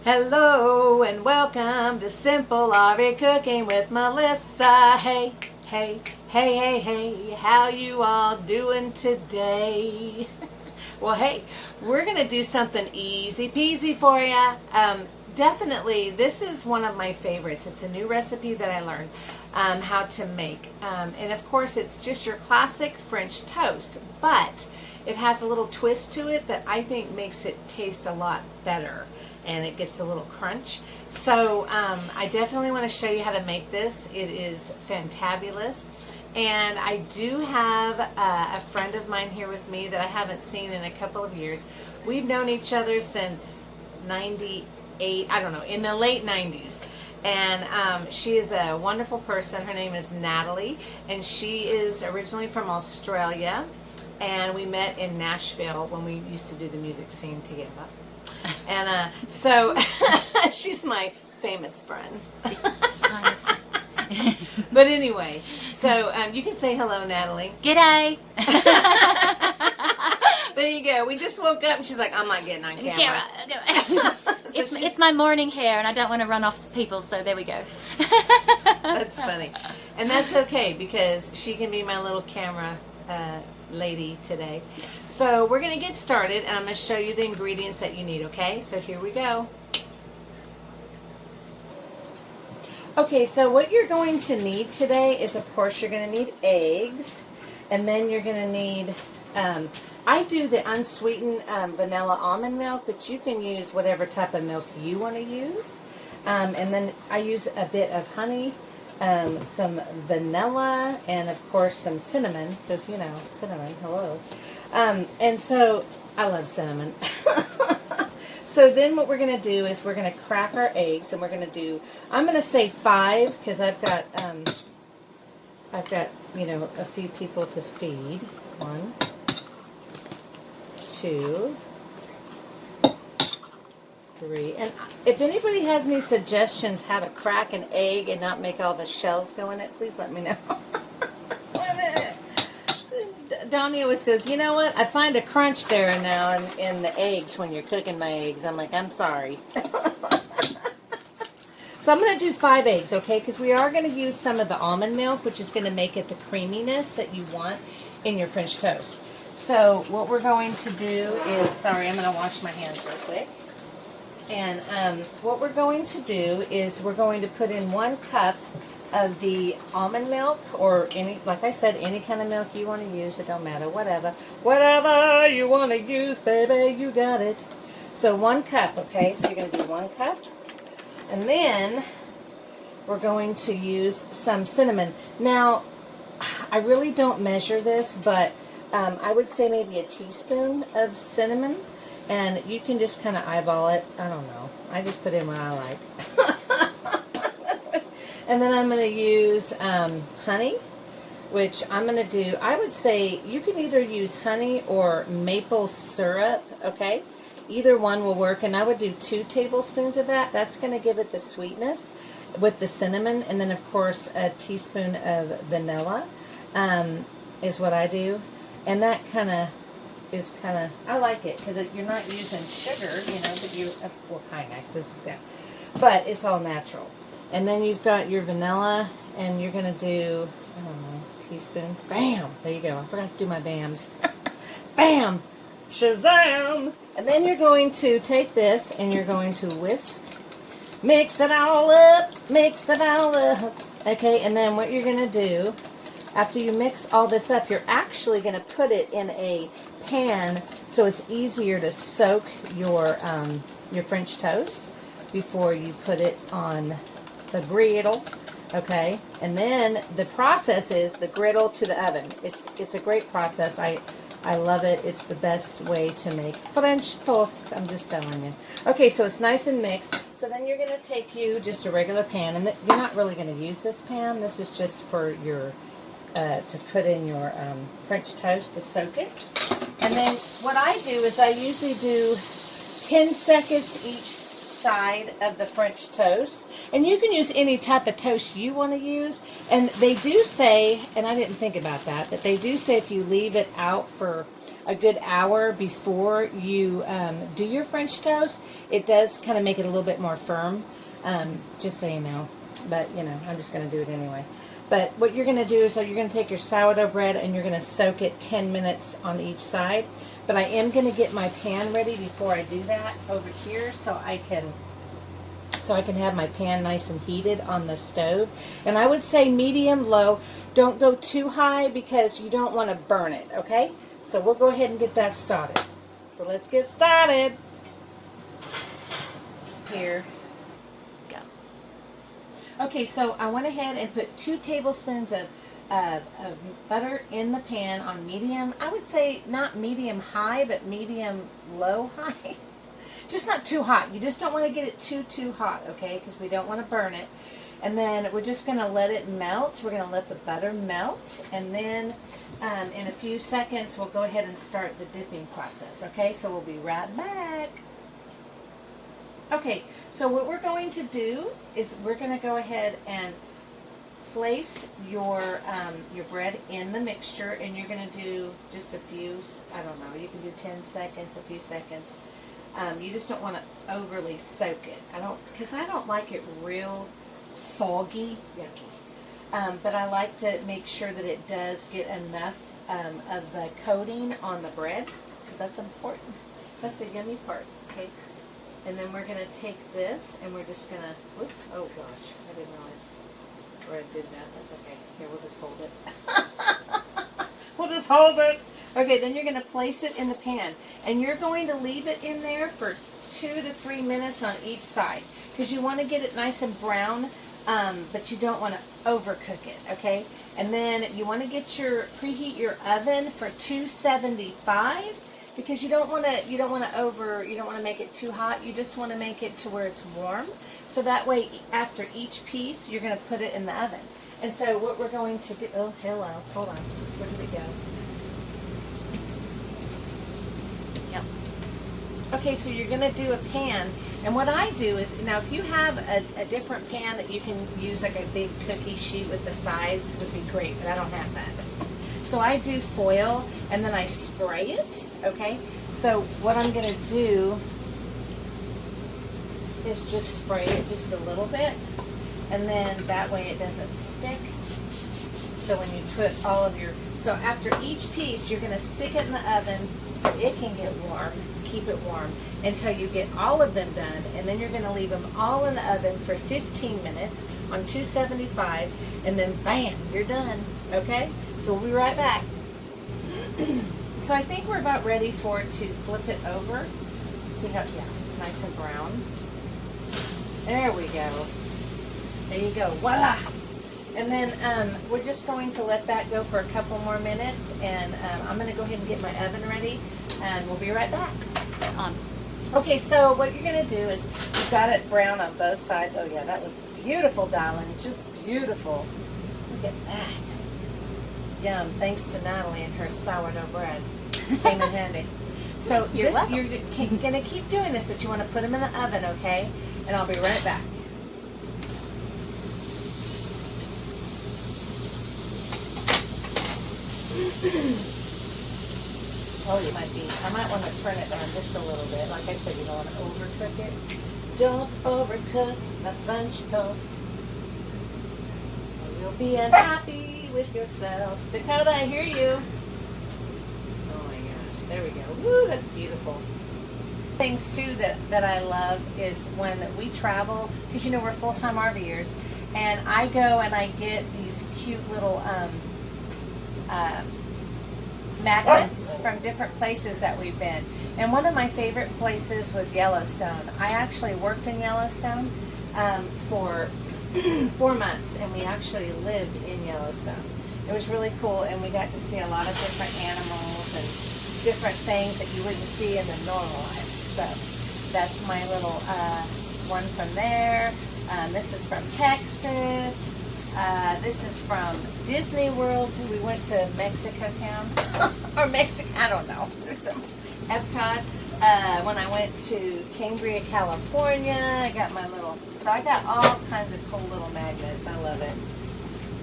Hello and welcome to Simple RV Cooking with Melissa. Hey, hey, hey, hey, hey, how you all doing today? Well, hey, we're going to do something easy peasy for you. Definitely, this is one of my favorites. It's a new recipe that I learned how to make. And of course, it's just your classic French toast, but it has a little twist to it that I think makes it taste a lot better. And it gets a little crunch. So I definitely want to show you how to make this. It is fantabulous. And I do have a friend of mine here with me that I haven't seen in a couple of years. We've known each other since 98, I don't know, in the late 90s. And she is a wonderful person. Her name is Natalie, and she is originally from Australia. And we met in Nashville when we used to do the music scene together. And so she's my famous friend. But anyway, so you can say hello, Natalie. G'day. There you go. We just woke up and she's like, I'm not getting on camera. It's my morning hair and I don't want to run off people, so there we go. That's funny. And that's okay because she can be my little camera lady today. So we're going to get started and I'm going to show you the ingredients that you need, okay? So here we go. Okay, so what you're going to need today is, of course, you're going to need eggs, and then you're going to need, I do the unsweetened vanilla almond milk, but you can use whatever type of milk you want to use. And then I use a bit of honey, some vanilla, and of course some cinnamon, because you know, cinnamon, hello. And so I love cinnamon. So then what we're going to do is we're going to crack our eggs, and we're going to do, I'm going to say 5 because I've got you know, a few people to feed. 1, 2, 3. And if anybody has any suggestions how to crack an egg and not make all the shells go in it, please let me know. Donnie always goes, you know what? I find a crunch there now in the eggs when you're cooking my eggs. I'm like, I'm sorry. So I'm going to do 5 eggs, okay? Because we are going to use some of the almond milk, which is going to make it the creaminess that you want in your French toast. So what we're going to do is, sorry, I'm going to wash my hands real quick. And what we're going to do is we're going to put in 1 cup of the almond milk, or any, like I said, any kind of milk you want to use. It don't matter, whatever you want to use, baby, you got it. So 1 cup, okay? So you're going to do 1 cup, and then we're going to use some cinnamon. Now, I really don't measure this, but I would say maybe a teaspoon of cinnamon, and you can just kind of eyeball it. I don't know. I just put in what I like. And then I'm going to use honey, which I'm going to do, I would say you can either use honey or maple syrup, okay? Either one will work, and I would do 2 tablespoons of that. That's going to give it the sweetness with the cinnamon, and then, of course, a teaspoon of vanilla is what I do. And that kind of is kind of, I like it because you're not using sugar, you know, but you, well, kind of, because, yeah. But it's all natural. And then you've got your vanilla, and you're going to do, I don't know, teaspoon. Bam! There you go. I forgot to do my bams. Bam! Shazam! And then you're going to take this, and you're going to whisk. Mix it all up. Mix it all up. Okay, and then what you're going to do, after you mix all this up, you're actually going to put it in a pan so it's easier to soak your French toast before you put it on the griddle, okay? And then the process is the griddle to the oven. It's a great process. I love it. It's the best way to make French toast. I'm just telling you. Okay, so it's nice and mixed. So then you're going to take just a regular pan, and you're not really going to use this pan. This is just for your to put in your French toast to soak it. And then what I do is I usually do 10 seconds each side of the French toast, and you can use any type of toast you want to use. And they do say, and I didn't think about that, but they do say if you leave it out for a good hour before you do your French toast, it does kind of make it a little bit more firm. Just so you know. But, you know, I'm just going to do it anyway. But what you're going to do is you're going to take your sourdough bread and you're going to soak it 10 minutes on each side. But I am going to get my pan ready before I do that over here so I can have my pan nice and heated on the stove. And I would say medium low. Don't go too high because you don't want to burn it, okay? So we'll go ahead and get that started. So let's get started. Here. Go. Okay, so I went ahead and put 2 tablespoons of butter in the pan on medium. I would say not medium high, but medium low high. Just not too hot. You just don't want to get it too hot, okay? Because we don't want to burn it. And then we're just going to let it melt. We're going to let the butter melt. And then in a few seconds, we'll go ahead and start the dipping process, okay? So we'll be right back. Okay, so what we're going to do is we're going to go ahead and place your bread in the mixture, and you're going to do just a few, I don't know, you can do 10 seconds, a few seconds. You just don't want to overly soak it. Because I don't like it real soggy, yucky. But I like to make sure that it does get enough of the coating on the bread. That's important. That's the yummy part. Okay. And then we're going to take this and we're just going to, whoops, oh gosh, I didn't realize where I did that. That's okay. Here, we'll just hold it. We'll just hold it. Okay, then you're going to place it in the pan. And you're going to leave it in there for 2 to 3 minutes on each side. Because you want to get it nice and brown, but you don't want to overcook it, okay? And then you want to preheat your oven for 275. Because you don't want to make it too hot. You just want to make it to where it's warm. So that way, after each piece, you're going to put it in the oven. And so what we're going to do, oh, hello, hold on, where did it go? Yep. Okay, so you're going to do a pan. And what I do is, now if you have a different pan that you can use, like a big cookie sheet with the sides, it would be great, but I don't have that. So I do foil, and then I spray it, okay? So what I'm going to do is just spray it just a little bit, and then that way it doesn't stick. So when you put all of so after each piece, you're going to stick it in the oven so it can get warm, keep it warm, until you get all of them done, and then you're going to leave them all in the oven for 15 minutes on 275, and then bam, you're done, okay? So we'll be right back. So I think we're about ready for it to flip it over. See how, yeah, it's nice and brown. There we go. There you go, voila. And then we're just going to let that go for a couple more minutes, and I'm going to go ahead and get my oven ready, and we'll be right back. Okay, so what you're going to do is, you've got it brown on both sides. Oh yeah, that looks beautiful, darling, just beautiful. Look at that. Yum, thanks to Natalie and her sourdough bread. Came in handy. So you're going to keep doing this, but you want to put them in the oven, okay? And I'll be right back. Oh, I might want to turn it down just a little bit. Like I said, you don't want to overcook it. Don't overcook the French toast. Or you'll be unhappy with yourself. Dakota, I hear you. Oh my gosh, there we go. Woo, that's beautiful. Things too that I love is when we travel, because you know we're full-time RVers, and I go and I get these cute little magnets from different places that we've been. And one of my favorite places was Yellowstone. I actually worked in Yellowstone for 4 months, and we actually lived in Yellowstone. It was really cool, and we got to see a lot of different animals and different things that you wouldn't see in the normal life. So that's my little one from there. This is from Texas. This is from Disney World. We went to Mexico Town. Or Mexico, I don't know. There's some Epcot. When I went to Cambria, California, I got my little, so I got all kinds of cool little magnets. I love it.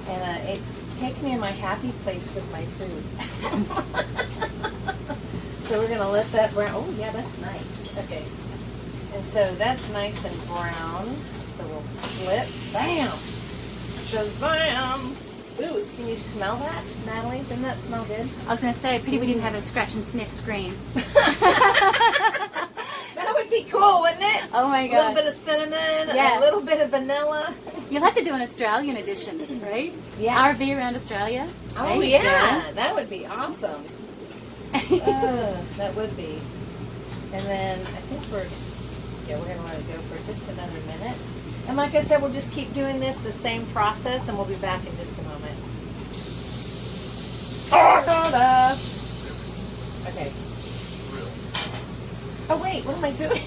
And it takes me in my happy place with my food. So we're going to let that brown. Oh, yeah, that's nice. Okay. And so that's nice and brown. So we'll flip. Bam! Shazam! Ooh, can you smell that, Natalie? Doesn't that smell good? I was going to say, pity we didn't have a scratch and sniff screen. That would be cool, wouldn't it? Oh my A god. little bit of cinnamon, Yeah. a little bit of vanilla. You'll have to do an Australian edition, right? Yeah. RV around Australia. Oh, There you yeah. That would be awesome. That would be. And then I think we're going to let it go for just another minute. And like I said, we'll just keep doing this, the same process, and we'll be back in just a moment. Okay. Oh, wait, what am I doing?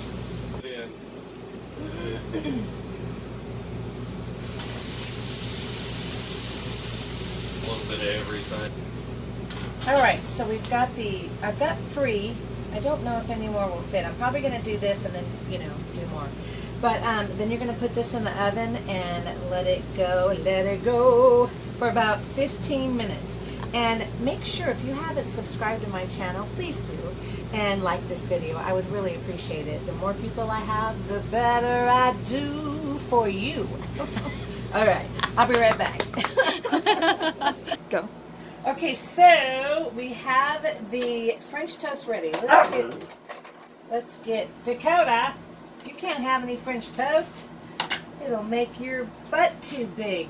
A little bit of everything. All right, so I've got 3. I don't know if any more will fit. I'm probably going to do this and then, do more. But then you're going to put this in the oven and let it go for about 15 minutes. And make sure, if you haven't subscribed to my channel, please do. And like this video. I would really appreciate it. The more people I have, the better I do for you. All right, I'll be right back. Go. Okay, so we have the French toast ready. Let's get Dakota. You can't have any French toast. It'll make your butt too big.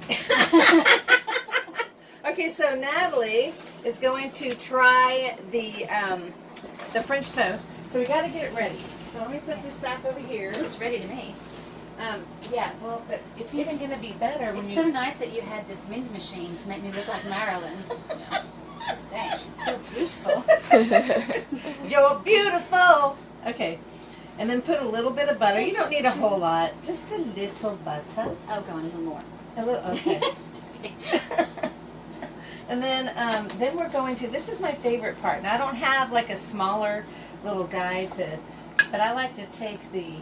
Okay, so Natalie is going to try the French toast. So we got to get it ready. So let me put this back over here. It looks ready to me. Yeah, well, but it's even going to be better when It's you... so nice that you had this wind machine to make me look like Marilyn. Just saying. So beautiful. You're beautiful. Okay, and then put a little bit of butter. You don't need a whole lot. Just a little butter. Oh, go on, a little more. A little. Okay. Just kidding. And then we're going to. This is my favorite part. Now I don't have like a smaller little guy but I like to take the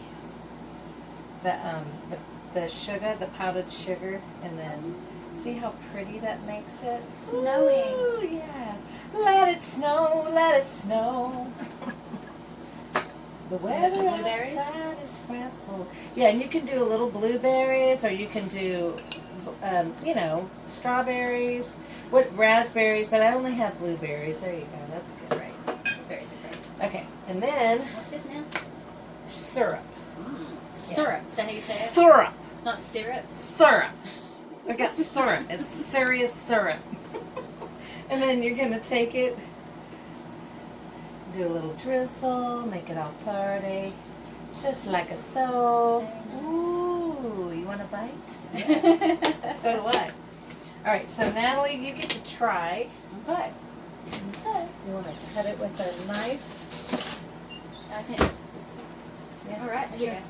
sugar, the powdered sugar, and then see how pretty that makes it. Snowing. Ooh, yeah. Let it snow. Let it snow. The weather some blueberries? outside is fretful. Yeah, and you can do a little blueberries, or you can do, strawberries, raspberries, but I only have blueberries. There you go. That's good, right? Very great. Okay, and then What's this now? syrup. Syrup. Is that how you say it? Syrup. It's not syrup. Syrup. I got syrup. It's serious syrup. And then you're gonna take it, do a little drizzle, make it all party, just like a so. Ooh, you want a bite? Yeah. So do I. All right, so Natalie, you get to try. Okay. You want to cut it with a knife? I think it's... Yeah. All right, here you go.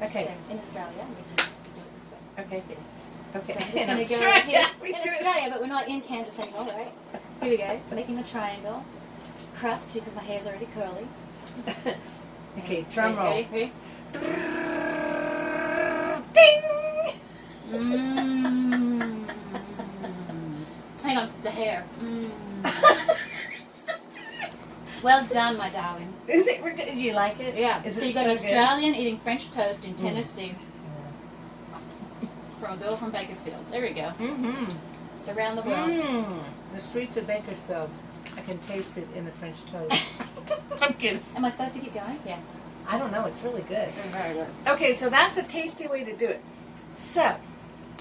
Okay. So, in Australia, we do it this way. Okay. Just kidding. Okay. So I'm just going to go Australia, here. we In do it. Australia, but we're not in Kansas anymore, right? Here we go. Making a triangle. Crust, because my hair's already curly. Okay, drum roll. Ready? Ding! Mmm. Hang on, the hair. Mmm. Well done, my darling. Is it? Do you like it? Yeah. Is So it you got so an good? Australian eating French toast in Tennessee Yeah. from a girl from Bakersfield. There we go. Mm-hmm. It's around the world. The streets of Bakersfield. I can taste it in the French toast. I'm kidding. Am I supposed to keep going? Yeah. I don't know. It's really good. Very good. Okay, so that's a tasty way to do it. So,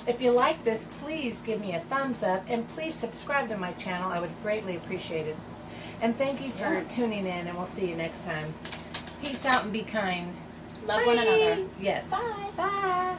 if you like this, please give me a thumbs up and please subscribe to my channel. I would greatly appreciate it. And thank you for tuning in, and we'll see you next time. Peace out and be kind. Love Bye. one another. Yes. Bye. Bye.